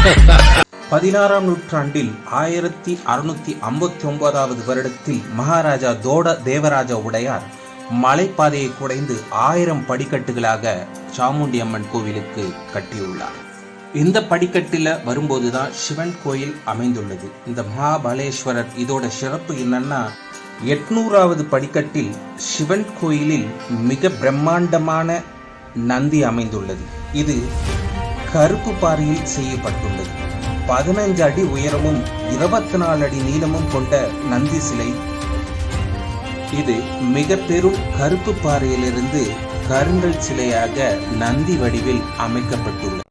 16ஆம் நூற்றாண்டில் 1659வது வருடத்தில் மகாராஜா தோட தேவராஜ உடையார் மலைப்பாதையை குடைந்து 1000 படிக்கட்டுகளாக சாமுண்டி அம்மன் கோவிலுக்கு கட்டியுள்ளார். இந்த படிக்கட்டில் வரும்போதுதான் சிவன் கோயில் அமைந்துள்ளது. இந்த மகாபலேஸ்வரர் இதோட சிறப்பு என்னன்னா, 800வது படிக்கட்டில் சிவன் கோயிலில் மிக பிரம்மாண்டமான நந்தி அமைந்துள்ளது. இது கருப்பு பாறையில் செய்யப்பட்டுள்ளது. 15 அடி உயரமும் 24 அடி நீளமும் கொண்ட நந்தி சிலை. இது மிக பெரும் கருப்பு பாறையிலிருந்து கருங்கல் சிலையாக நந்தி வடிவில் அமைக்கப்பட்டுள்ளது.